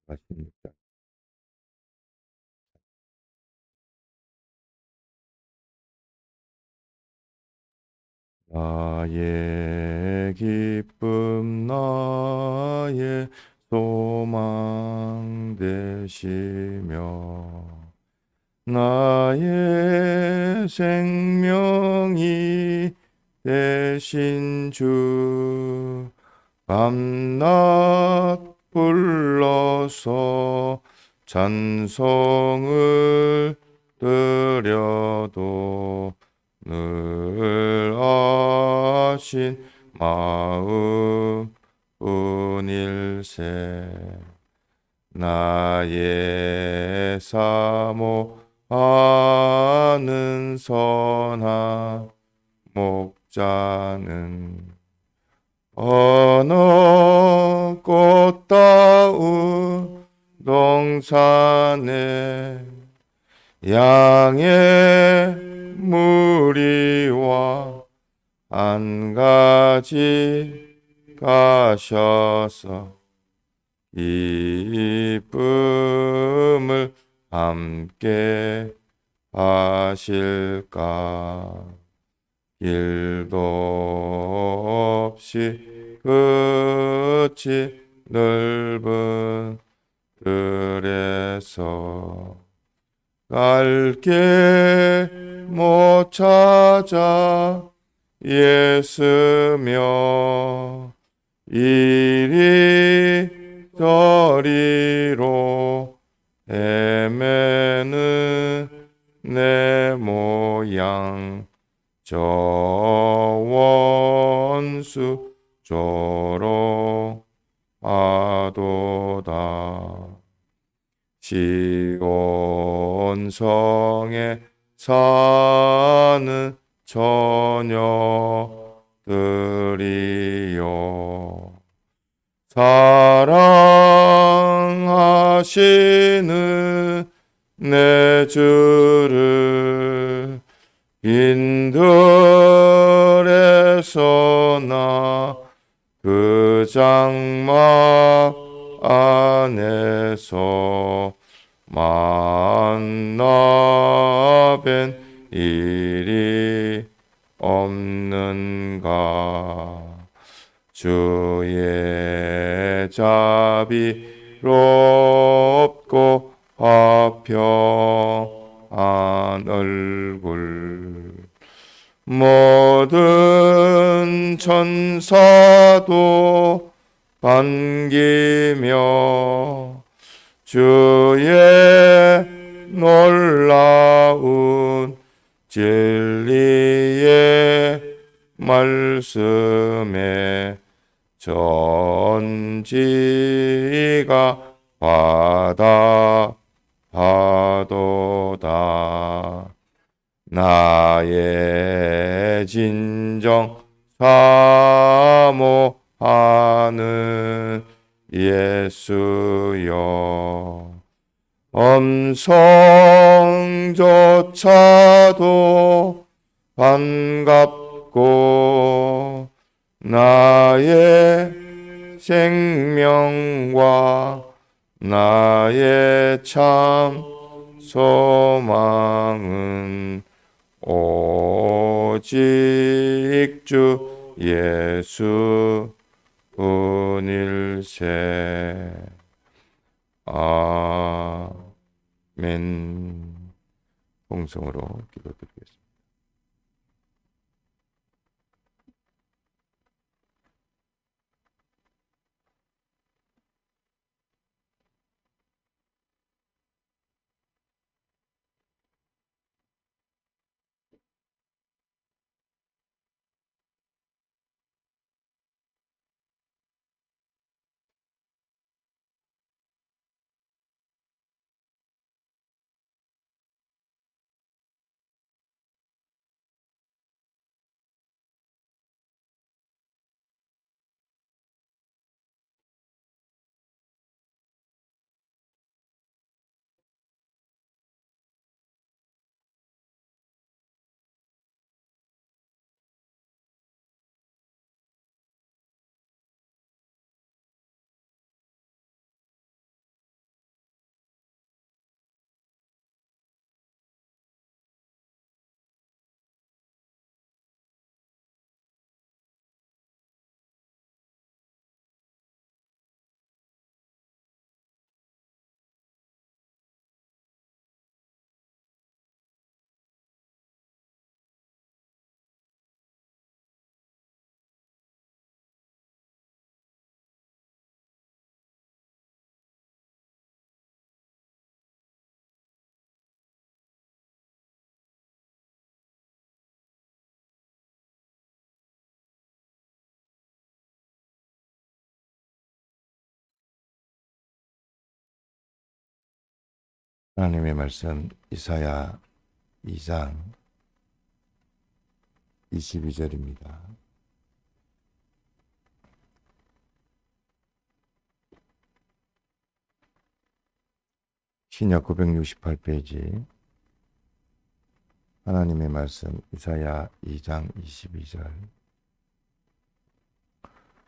말씀입니다. 나의 기쁨 나의 소망 되시며 나의 생명이 되신 주 밤낮 불러서 찬송을 드려도 늘 아신 마음 뿐일세. 나의 사모하는 선한 목자는 어느 꽃다운 동산에 양의 무리와 한 가지 가셔서 기쁨을 함께 하실까. 길도 없이 끝이 넓은 들에서 갈 길 못 찾아 애쓰며 이리저리로 헤매는 내 모양 저 원수 조롱하도다. 시온성에 사는 처녀들이여 사랑하시는 내 주를 빈들에서 나 그 장막 안에서 만나 뵌 일이 없는가. 주의 자비롭고 화평한 얼굴 모든 천사도 반기며 주의 놀라운 진리의 말씀에 전지가 화답하도다. 나의 진정 사모하는 예수여 음성조차도 반갑고 나의 생명과 나의 참 소망은 오직 주 예수 뿐일세. 아멘. 통성으로 기도드리겠습니다. 하나님의 말씀 이사야 2장 22절입니다. 신약 968페이지 하나님의 말씀 이사야 2장 22절.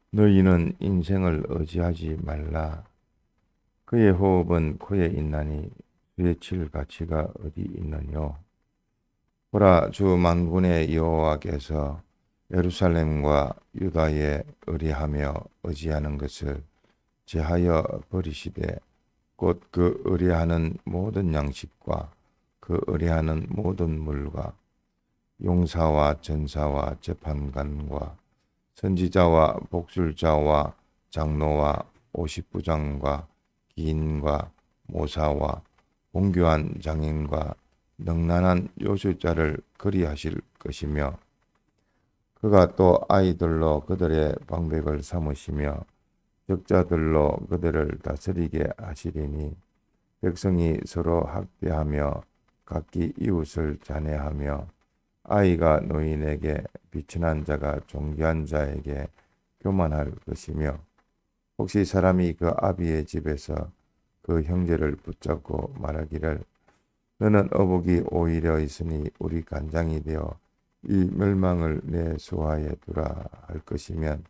너희는 인생을 의지하지 말라. 그의 호흡은 코에 있나니 그의 칠 가치가 어디 있느뇨. 보라, 주 만군의 여호와께서 예루살렘과 유다에 의뢰하며 의지하는 것을 제하여 버리시되 곧 그 의뢰하는 모든 양식과 그 의뢰하는 모든 물과 용사와 전사와 재판관과 선지자와 복술자와 장로와 오십부장과 기인과 모사와 공교한 장인과 능란한 요술자를 거리하실 것이며 그가 또 아이들로 그들의 방백을 삼으시며 적자들로 그들을 다스리게 하시리니 백성이 서로 학대하며 각기 이웃을 잔해하며 아이가 노인에게 비천한 자가 존귀한 자에게 교만할 것이며 혹시 사람이 그 아비의 집에서 그 형제를 붙잡고 말하기를 너는 어복이 오히려 있으니 우리 간장이 되어 이 멸망을 내 수하에 두라 할 것이면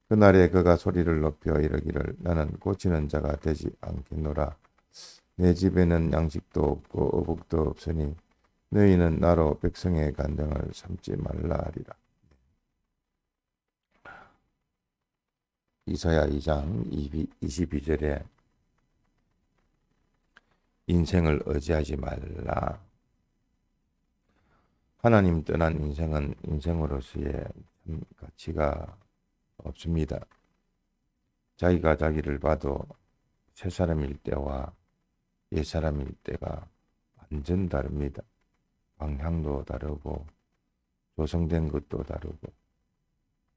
그날에 그가 소리를 높여 이르기를 나는 고치는 자가 되지 않겠노라. 내 집에는 양식도 없고 어복도 없으니 너희는 나로 백성의 간증을 삼지 말라 하리라. 이사야 2장 22절에 인생을 의지하지 말라. 하나님 떠난 인생은 인생으로서의 가치가 없습니다. 자기가 자기를 봐도 새 사람일 때와 옛 사람일 때가 완전 다릅니다. 방향도 다르고 조성된 것도 다르고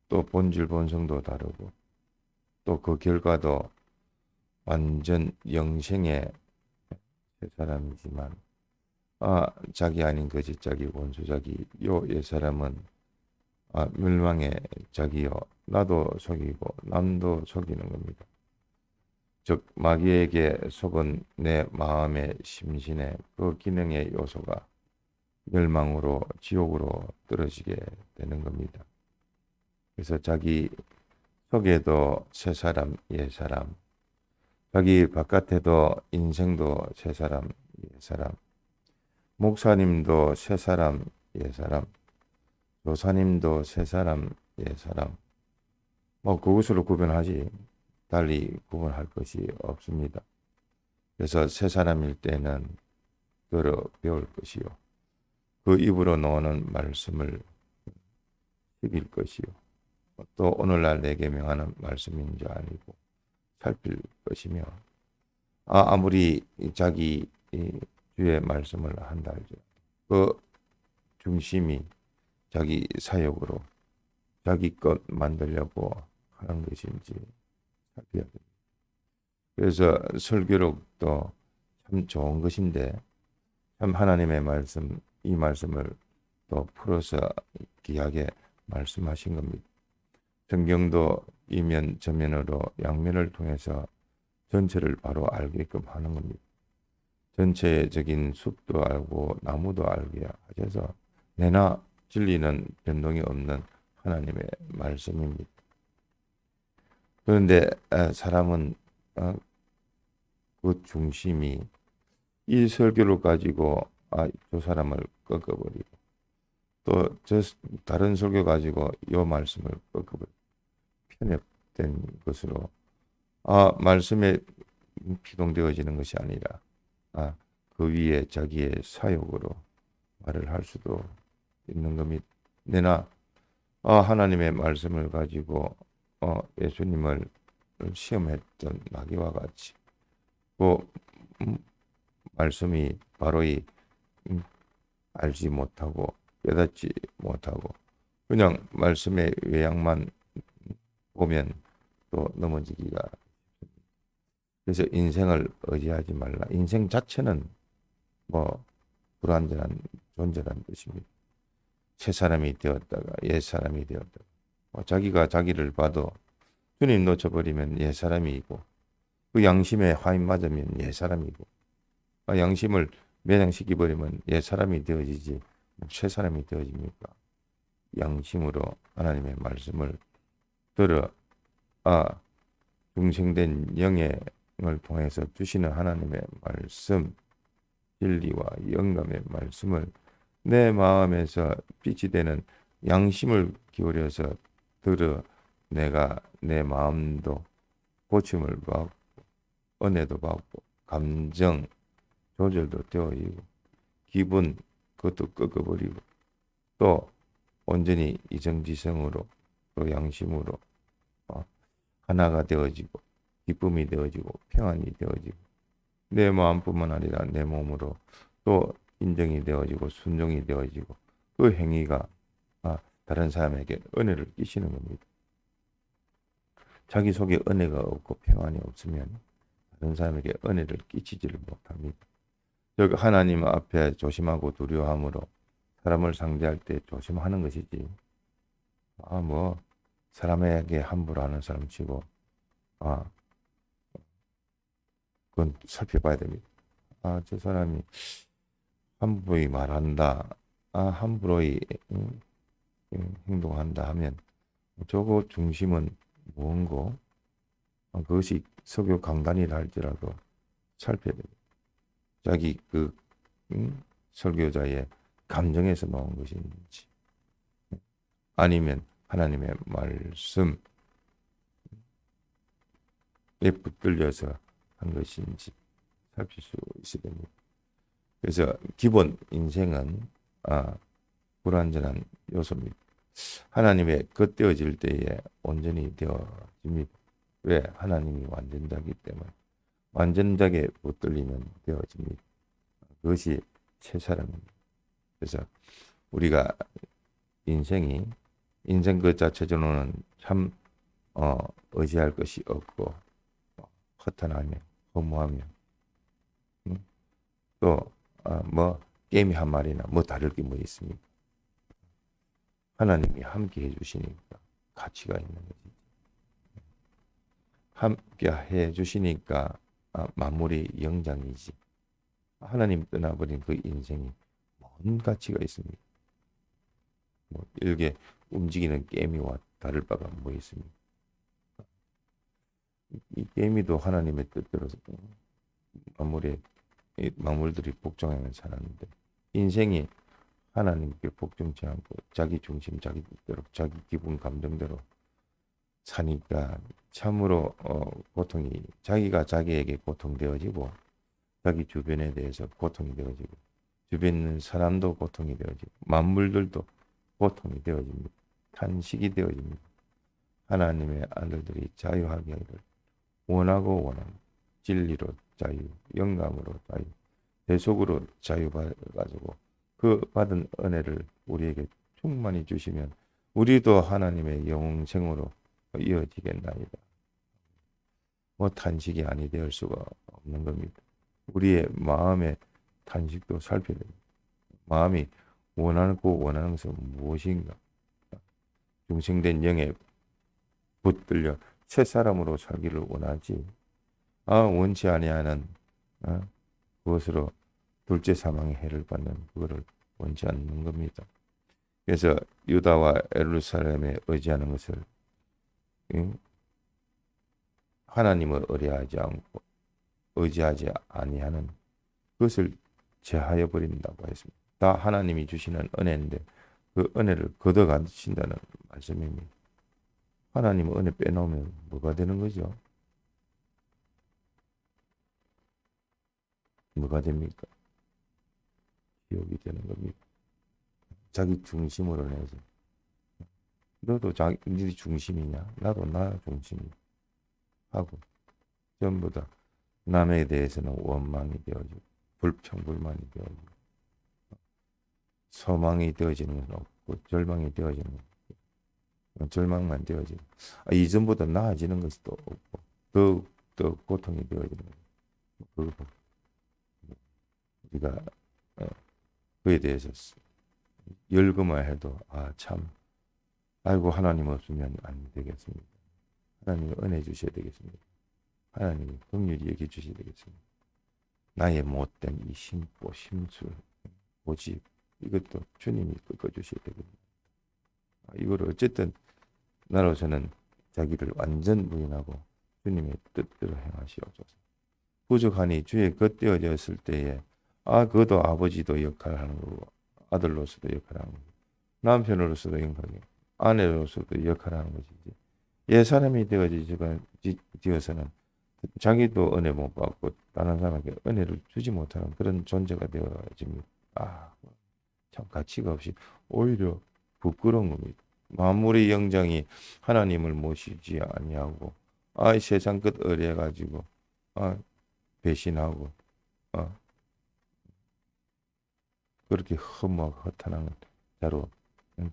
또 본질 본성도 다르고 또 그 결과도 완전 영생의 새 사람이지만 자기 아닌 거짓 자기 원수 자기 요 옛 사람은 멸망의 자기요 나도 속이고 남도 속이는 겁니다. 즉 마귀에게 속은 내 마음의 심신의 그 기능의 요소가 멸망으로 지옥으로 떨어지게 되는 겁니다. 그래서 자기 속에도 새 사람 옛 사람 자기 바깥에도 인생도 새 사람 옛 사람 목사님도 새 사람 옛 사람 조사님도 새 사람 옛 사람 그것으로 구분하지 달리 구분할 것이 없습니다. 그래서 새 사람일 때는 들어 배울 것이요 그 입으로 나오는 말씀을 새길 것이요 또 오늘날 내게 명하는 말씀인지 아니고 살필 것이며 아무리 자기 주의 말씀을 한다 하죠. 그 중심이 자기 사역으로 자기 것 만들려고 하는 것인지 살펴야 됩니다. 그래서 설교록도 참 좋은 것인데 참 하나님의 말씀 이 말씀을 또 풀어서 귀하게 말씀하신 겁니다. 성경도 이면 저면으로 양면을 통해서 전체를 바로 알게끔 하는 겁니다. 전체적인 숲도 알고 나무도 알게 하셔서 내나 진리는 변동이 없는 하나님의 말씀입니다. 그런데 사람은 그 중심이 이 설교를 가지고 저 사람을 꺾어버리고 또 저 다른 설교 가지고 이 말씀을 꺾어버리고 편협된 것으로 말씀에 피동되어지는 것이 아니라 그 위에 자기의 사욕으로 말을 할 수도 있는 겁니다. 내나 하나님의 말씀을 가지고 예수님을 시험했던 마귀와 같이 그 말씀이 바로이 알지 못하고 깨닫지 못하고 그냥 말씀의 외양만 보면 또 넘어지기가 쉽습니다. 그래서 인생을 의지하지 말라. 인생 자체는 뭐 불완전한 존재라는 뜻입니다. 새 사람이 되었다가 옛 사람이 되었다가 자기가 자기를 봐도 주님 놓쳐버리면 옛 사람이고 그 양심에 화인 맞으면 옛 사람이고 양심을 매장시켜버리면 옛 사람이 되어지지 새 사람이 되어집니까? 양심으로 하나님의 말씀을 들어 중생된 영행을 통해서 주시는 하나님의 말씀 진리와 영감의 말씀을 내 마음에서 빛이 되는 양심을 기울여서 들어 내가 내 마음도 고침을 받고 은혜도 받고 감정 조절도 되어지고 기분 그것도 꺾어버리고 또 온전히 이정지성으로 또 양심으로 하나가 되어지고 기쁨이 되어지고 평안이 되어지고 내 마음뿐만 아니라 내 몸으로 또 인정이 되어지고 순종이 되어지고 그 행위가 다른 사람에게 은혜를 끼치는 겁니다. 자기 속에 은혜가 없고 평안이 없으면 다른 사람에게 은혜를 끼치지를 못합니다. 즉 하나님 앞에 조심하고 두려워함으로 사람을 상대할 때 조심하는 것이지 뭐 사람에게 함부로 하는 사람 치고 그건 살펴봐야 됩니다. 저 사람이 함부로 말한다. 함부로 행동한다 하면 저거 중심은 무언고 그것이 설교 강단이라 할지라도 살펴야 됩니다. 자기 설교자의 감정에서 나온 것인지 아니면 하나님의 말씀에 붙들려서 한 것인지 살필 수 있어야 됩니다. 그래서 기본 인생은 불완전한 요소입니다. 하나님의 겉되어질 때에 온전히 되어집니다. 왜? 하나님이 완전자이기 때문에 완전자에 붙들리면 되어집니다. 그것이 새 사람입니다. 그래서 우리가 인생 그 자체적으로는 참 의지할 것이 없고 허탄하며 허무하며 또 게임이 한 마리나 다를 게 뭐 있습니까? 하나님이 함께 해주시니까 가치가 있는 거지. 함께 해주시니까 만물이 영장이지. 하나님 떠나버린 그 인생이 뭔 가치가 있습니까? 일개 움직이는 게임이와 다를 바가 뭐 있습니까? 이 게임이도 하나님의 뜻대로 만물들이 복종하면 사는데 인생이 하나님께 복종치 않고 자기 중심, 자기 뜻대로, 자기 기분, 감정대로 사니까 참으로 고통이 자기가 자기에게 고통되어지고 자기 주변에 대해서 고통이 되어지고 주변에 있는 사람도 고통이 되어지고 만물들도 고통이 되어집니다. 탄식이 되어집니다. 하나님의 아들들이 자유하게 하기를 원하고 진리로 자유, 영감으로 자유, 대속으로 자유받아가지고 그 받은 은혜를 우리에게 충만히 주시면 우리도 하나님의 영생으로 이어지겠나이다. 탄식이 아니 될 수가 없는 겁니다. 우리의 마음의 탄식도 살펴야 됩니다. 마음이 원하는 것은 무엇인가? 중생된 영에 붙들려 새 사람으로 살기를 원하지. 원치 아니하는 그것으로 둘째 사망의 해를 받는 그거를 원치 않는 겁니다. 그래서 유다와 예루살렘에 의지하는 것을 하나님을 의뢰하지 않고 의지하지 아니하는 그것을 제하여 버린다고 했습니다. 다 하나님이 주시는 은혜인데 그 은혜를 걷어가신다는 말씀입니다. 하나님 은혜 빼놓으면 뭐가 되는 거죠? 뭐가 됩니까? 기억이 되는 겁니다. 자기 중심으로 내서 너도 네 중심이냐? 나도 나 중심이 하고 전부 다 남에 대해서는 원망이 되어지고 불평불만이 되어지고 소망이 되어지는 건 없고 절망이 되어지는 건 절망만 되어지고 이전보다 나아지는 것도 없고 더욱 더 고통이 되어지는 거예요. 우리가 예, 그에 대해서 열거만 해도 참 아이고 하나님 없으면 안 되겠습니다. 하나님이 은혜 주셔야 되겠습니다. 하나님이 긍휼히 여겨 주셔야 되겠습니다. 나의 못된 이 심보, 심술, 고집 이것도 주님이 꺾어주셔야 되거든요. 이거를 어쨌든 나로서는 자기를 완전 부인하고 주님의 뜻대로 행하시옵소서. 부족하니 주의 겉되어졌을 때에 그것도 아버지도 역할을 하는 거고 아들로서도 역할을 하는 거고 남편으로서도 역할을 아내로서도 역할을 하는 것이지 옛사람이 되어서는 자기도 은혜 못 받고 다른 사람에게 은혜를 주지 못하는 그런 존재가 되어집니다. 참 가치가 없이 오히려 부끄러운 겁니다. 만물의 영장이 하나님을 모시지 아니하고 이 세상 끝 의뢰해 가지고 배신하고 그렇게 허무하고 허탄한 자로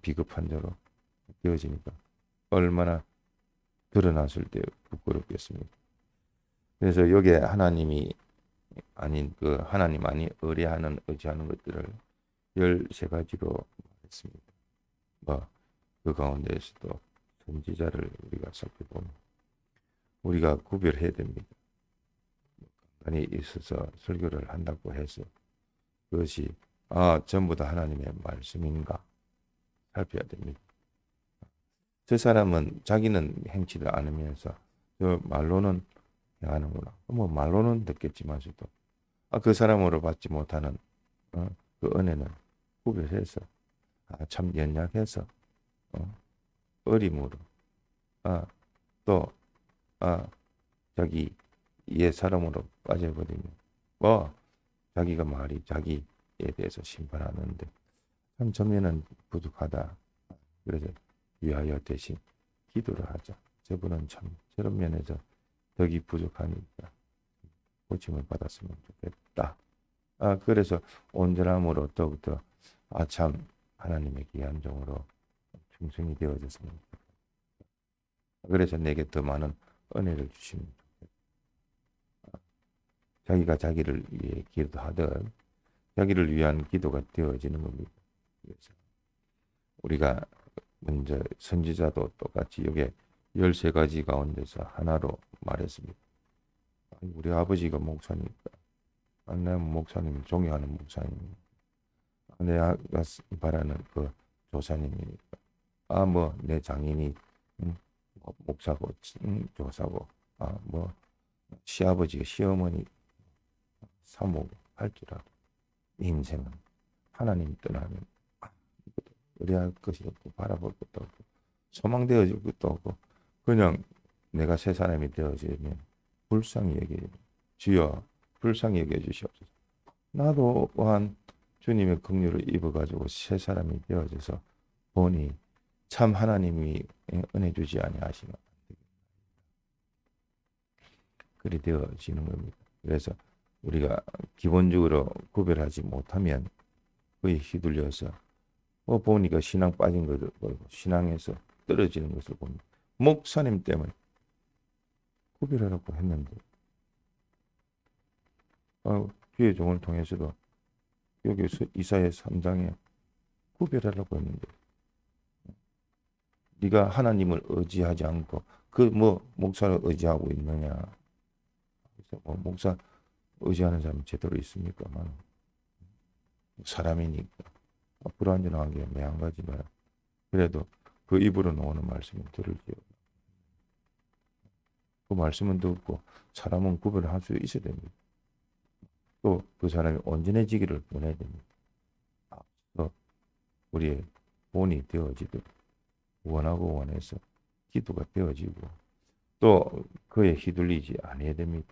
비겁한 자로 되어지니까 얼마나 드러났을 때 부끄럽겠습니까? 그래서 여기에 하나님이 아닌 하나님 아니 의뢰하는 의지하는 것들을 13가지로 했습니다. 그 가운데에서도 선지자를 우리가 살펴보면 우리가 구별해야 됩니다. 간간히 있어서 설교를 한다고 해서 그것이 전부 다 하나님의 말씀인가 살펴야 됩니다. 저 사람은 자기는 행치를 않으면서 말로는 행하는구나. 말로는 듣겠지만서도 그 사람으로 받지 못하는 그 은혜는 구별해서 참 연약해서 어림으로 또 자기 옛 사람으로 빠져버리면 자기가 말이 자기에 대해서 심판하는데 참 저면은 부족하다. 그래서 위하여 대신 기도를 하자. 저분은 참 저런 면에서 덕이 부족하니까 고침을 받았으면 좋겠다. 그래서 온전함으로 더욱더 참 하나님의 귀한 종으로 충성이 되어졌으면 좋겠다. 그래서 내게 더 많은 은혜를 주시면 좋겠다. 자기가 자기를 위해 기도하듯 자기를 위한 기도가 되어지는 겁니다. 그래서 우리가 먼저 선지자도 똑같이 이게 13가지 가운데서 하나로 말했습니다. 우리 아버지가 목사니까 내 목사님 존경하는 목사님 내가 바라는 그 조사님이니까 내 장인이 목사고 조사고 시아버지가 시어머니 사모고 할지라도 인생은 하나님 떠나면 의뢰할 것이 없고 바라볼 것도 없고 소망되어질 것도 없고 그냥 내가 새 사람이 되어지면 불쌍히 여기면 주여 불쌍히 여겨주시옵소서. 나도 또한 주님의 긍휼을 입어가지고 새 사람이 되어져서 보니 참 하나님이 은혜 주지 아니하시면 그리 되어지는 겁니다. 그래서 우리가 기본적으로 구별하지 못하면 거의 휘둘려서 보니까 신앙 빠진 것을 보고 신앙에서 떨어지는 것을 봅니다. 목사님 때문에 구별하라고 했는데 주의 종을 통해서도 여기 이사야 3장에 구별하라고 했는데 네가 하나님을 의지하지 않고 목사를 의지하고 있느냐. 그래서 목사 의지하는 사람이 제대로 있습니까만 사람이니까 불완전하게 매한가지만 그래도 그 입으로 나오는 말씀을 들을지요. 그 말씀은 듣고 사람은 구별을 할 수 있어야 됩니다. 또 그 사람이 온전해지기를 원해야 됩니다. 또 우리의 본이 되어지도록 원하고 원해서 기도가 되어지고 또 그에 휘둘리지 않아야 됩니다.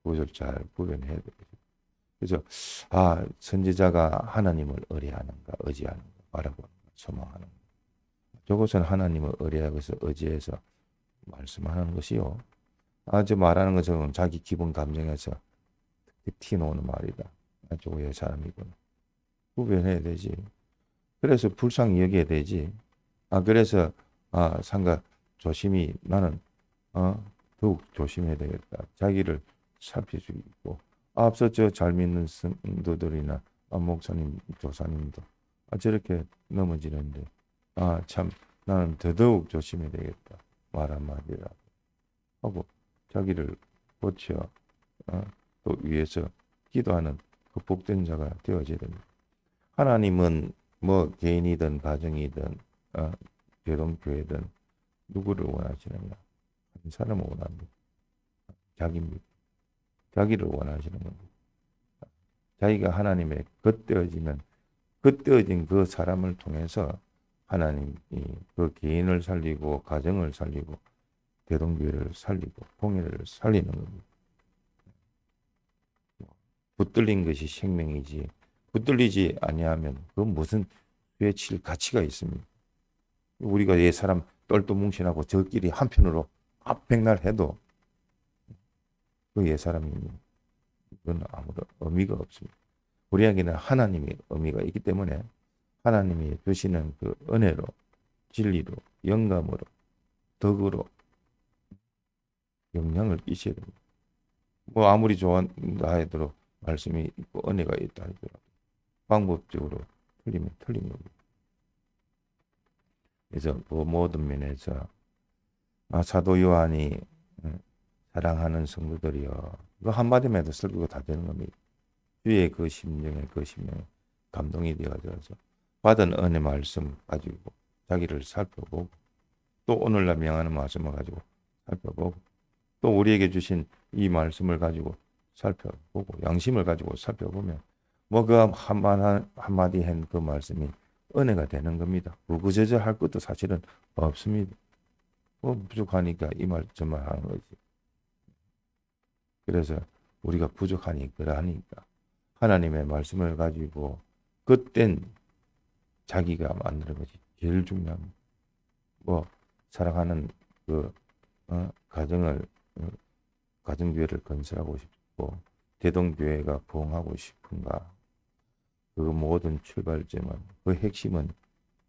그것을 잘 구별해야 됩니다. 그래서 선지자가 하나님을 의뢰하는가 의지하는가 바라보는가 소망하는가 저것은 하나님을 의뢰하고서 의지해서 말씀하는 것이요. 저 말하는 것은 자기 기분 감정에서 튀어나오는 말이다. 저거 왜 사람이구나. 구별해야 되지. 그래서 불쌍히 여겨야 되지. 그래서 상가 조심히 나는 더욱 조심해야 되겠다. 자기를 살필 수 있고 앞서 저 잘 믿는 성도들이나 목사님, 조사님도 저렇게 넘어지는데 참 나는 더더욱 조심해야 되겠다. 말 한마디라도 하고 자기를 고쳐 또 위해서 기도하는 그 복된 자가 되어져야 됩니다. 하나님은 뭐 개인이든 가정이든 교회든 누구를 원하시느냐? 한 사람을 원합니다. 자기입니다. 자기를 원하시는 겁니다. 자기가 하나님의 겉되어지면 겉되어진 그 사람을 통해서 하나님이 그 개인을 살리고 가정을 살리고 대동교회를 살리고 공예를 살리는 겁니다. 붙들린 것이 생명이지 붙들리지 아니하면 그건 무슨 외칠 가치가 있습니다. 우리가 옛 사람 똘똘뭉신하고 저끼리 한편으로 백날 해도 그 옛 사람이 그건 아무런 의미가 없습니다. 우리에게는 하나님의 의미가 있기 때문에 하나님이 주시는 그 은혜로 진리로 영감으로 덕으로 영향을 끼쳐야 됩니다. 뭐 아무리 좋아한다 해도 말씀이 있고 은혜가 있다 하더라도 방법적으로 틀리면 틀린 겁니다. 그래서 그 모든 면에서 사도 요한이 사랑하는 성도들이여 그 한마디만 해도 설교가 다 되는 겁니다. 주의 그 심령에 감동이 되어져서 받은 은혜 말씀 가지고 자기를 살펴보고 또 오늘날 명하는 말씀을 가지고 살펴보고 또 우리에게 주신 이 말씀을 가지고 살펴보고 양심을 가지고 살펴보면 뭐 그 한마디 한 그 말씀이 은혜가 되는 겁니다. 구구절절 할 것도 사실은 없습니다. 뭐 부족하니까 이 말 저 말 하는 거지. 그래서 우리가 부족하니 그러하니까 하나님의 말씀을 가지고 그땐 자기가 만드는 것이 제일 중요합니다. 뭐 사랑하는 그 가정을 가정교회를 건설하고 싶고 대동교회가 부흥하고 싶은가 그 모든 출발점은 그 핵심은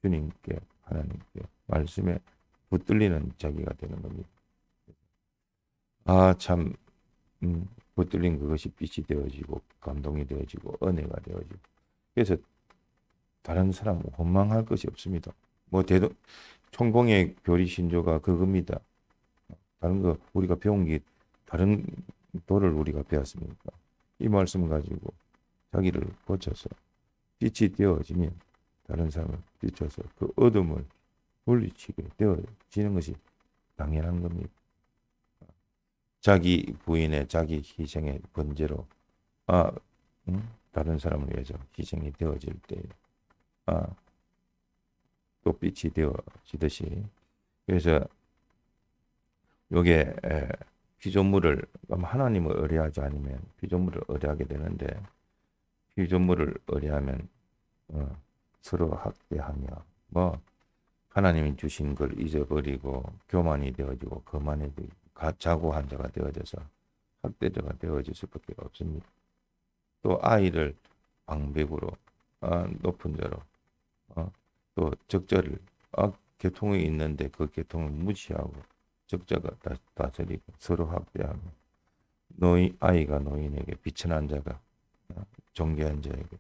주님께 하나님께 말씀에 붙들리는 자기가 되는 겁니다. 참 붙들린 그것이 빛이 되어지고 감동이 되어지고 은혜가 되어지고 그래서 다른 사람 원망할 것이 없습니다. 뭐 총공의 교리 신조가 그겁니다. 다른 거 우리가 배운 게 다른 도를 우리가 배웠습니까? 이 말씀 가지고 자기를 고쳐서 빛이 되어지면 다른 사람을 비춰서 그 어둠을 물리치게 되어지는 것이 당연한 겁니다. 자기 부인의 자기 희생의 번제로 다른 사람을 위해서 희생이 되어질 때 또 빛이 되어지듯이 그래서 요게 피조물을 하나님을 의뢰하지 않으면 피조물을 의뢰하게 되는데 피조물을 의뢰하면 서로 학대하며 뭐 하나님이 주신 걸 잊어버리고 교만이 되어지고 거만해지고 자고한 자가 되어져서 학대자가 되어질 수밖에 없습니다. 또 아이를 방백으로 높은 자로 또 적자를 계통이 있는데 그 계통을 무시하고 적자가 다스리고 서로 학대하며 아이가 노인에게 비천한 자가 존귀한 자에게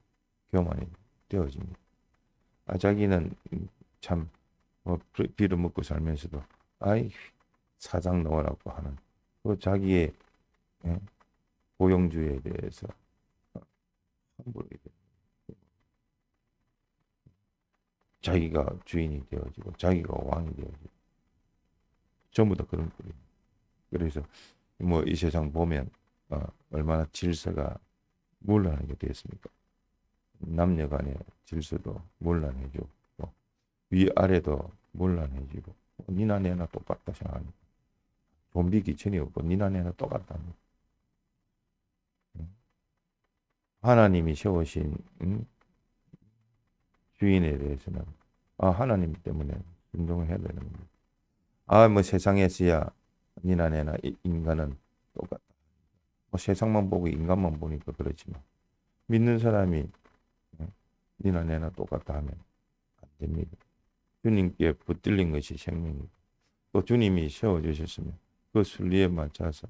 교만이 되어집니다. 자기는 참 비를 먹고 살면서도 사장 넣으라고 하는 그 자기의 고용주에 대해서 함부로 자기가 주인이 되어지고 자기가 왕이 되어지고 전부 다 그런 꼴이에요. 그래서 뭐 이 세상 보면 얼마나 질서가 문란하게 되었습니까? 남녀간의 질서도 문란해지고 위아래도 문란해지고 니나 내나 똑같다 생각합니다. 좀비 기천이 없고 니나 내나 똑같답니다. 하나님이 세우신 주인에 대해서는 하나님 때문에 순종을 해야 되는 겁니다. 뭐 세상에서야 니나 내나 인간은 똑같다. 뭐 세상만 보고 인간만 보니까 그렇지만 믿는 사람이 니나 내나 똑같다 하면 안 됩니다. 주님께 붙들린 것이 생명이고 또 주님이 세워주셨으면 그 순리에 맞춰서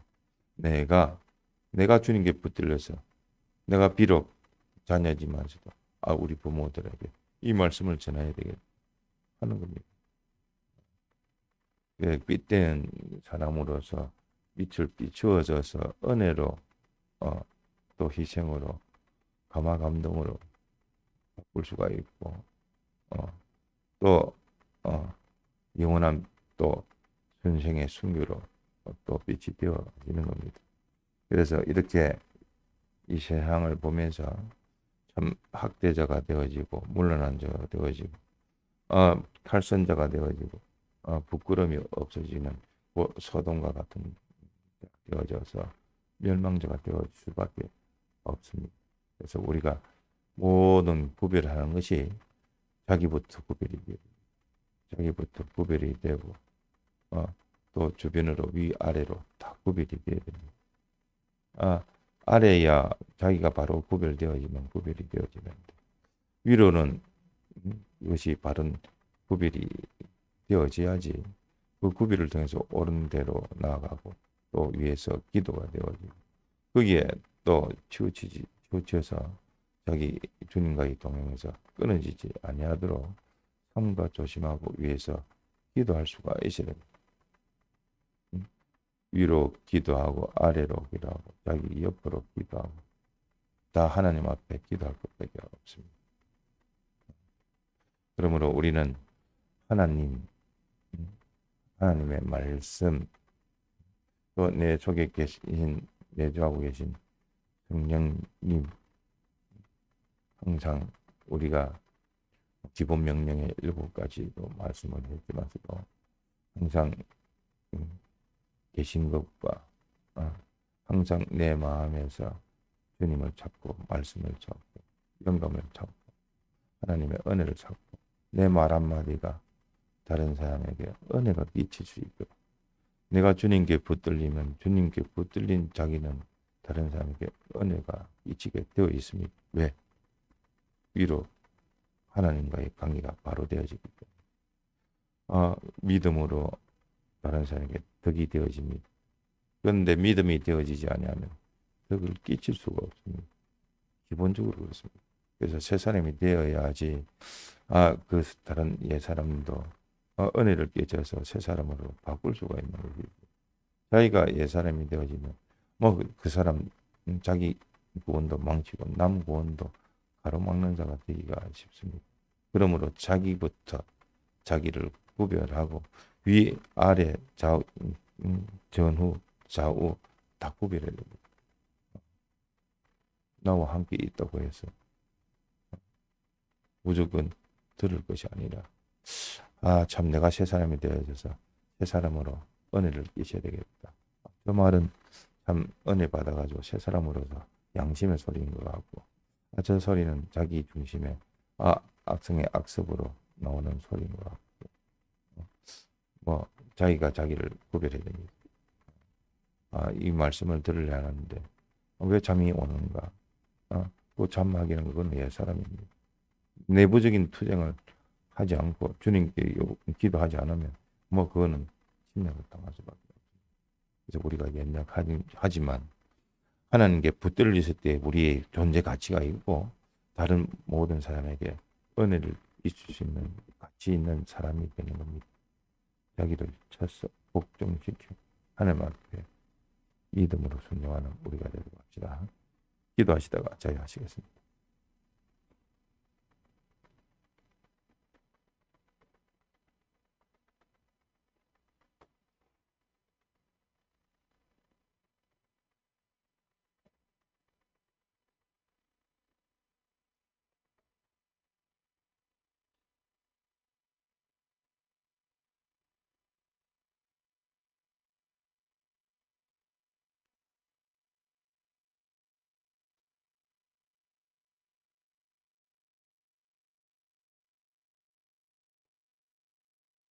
내가 내가 주님께 붙들려서 내가 비록 자녀지만서도 우리 부모들에게 이 말씀을 전해야 되겠다 하는 겁니다. 빛된 사람으로서 빛을 비추어져서 은혜로 또 희생으로 감화 감동으로 바꿀 수가 있고 또 영원한 또 전생의 순교로 또 빛이 되어지는 겁니다. 그래서 이렇게 이 세상을 보면서 참 학대자가 되어지고 물러난 자가 되어지고 칼선자가 되어지고 부끄러움이 없어지는 소돔과 같은 되어져서 멸망자가 되어질 수밖에 없습니다. 그래서 우리가 모든 구별하는 것이 자기부터 구별이 되고 또 주변으로 위아래로 다 구별이 되어야 됩니다. 아래야 자기가 바로 구별되어지면 구별이 되어지는데 위로는 이것이 바른 구별이 되어져야지 그 구별을 통해서 옳은 대로 나아가고 또 위에서 기도가 되어지고 거기에 또 치우쳐서 자기 주님과의 동행에서 끊어지지 아니하도록 삼가 조심하고 위에서 기도할 수가 있어야 됩니다. 위로 기도하고 아래로 기도하고 자기 옆으로 기도하고 다 하나님 앞에 기도할 것밖에 없습니다. 그러므로 우리는 하나님의 말씀 또 내 속에 계신 내주하고 계신 성령님 항상 우리가 기본 명령의 7가지도 말씀을 했지만서도 항상 계신 것과 항상 내 마음에서 주님을 찾고 말씀을 찾고 영감을 찾고 하나님의 은혜를 찾고 내 말 한마디가 다른 사람에게 은혜가 미칠 수 있도록 내가 주님께 붙들리면 주님께 붙들린 자기는 다른 사람에게 은혜가 미치게 되어 있습니다. 왜? 위로 하나님과의 관계가 바로 되어지기 때문에 믿음으로 다른 사람에게 덕이 되어집니다. 그런데 믿음이 되어지지 아니하면 덕을 끼칠 수가 없습니다. 기본적으로 그렇습니다. 그래서 새 사람이 되어야지 그 다른 옛 사람도 은혜를 끼쳐서 새 사람으로 바꿀 수가 있는 거죠. 자기가 옛 사람이 되어지면 그 사람 자기 구원도 망치고 남 구원도 가로막는 자가 되기가 쉽습니다. 그러므로 자기부터 자기를 구별하고 위, 아래, 좌우, 전후, 좌우 다 구별해야 됩니다. 나와 함께 있다고 해서 무조건 들을 것이 아니라 참 내가 새 사람이 되어져서 새 사람으로 은혜를 끼쳐야 되겠다. 그 말은 참 은혜 받아가지고 새 사람으로서 양심의 소리인 것 같고 저 소리는 자기 중심의 악성의 악습으로 나오는 소리인 것 같고 자기가 자기를 구별해야 됩니다. 이 말씀을 들으려 하는데 왜 잠이 오는가? 그 잠하기는 그건 옛 사람입니다. 내부적인 투쟁을 하지 않고 주님께 기도하지 않으면 그거는 침략을 당할 수밖에 없습니다. 그래서 우리가 연약하지만 하나님께 붙들렸을 때 우리의 존재 가치가 있고 다른 모든 사람에게 은혜를 있을 수 있는 가치 있는 사람이 되는 겁니다. 자기를 쳐서 복종시켜 하나님 앞에 믿음으로 순종하는 우리가 되도록 합시다. 기도하시다가 자유하시겠습니다.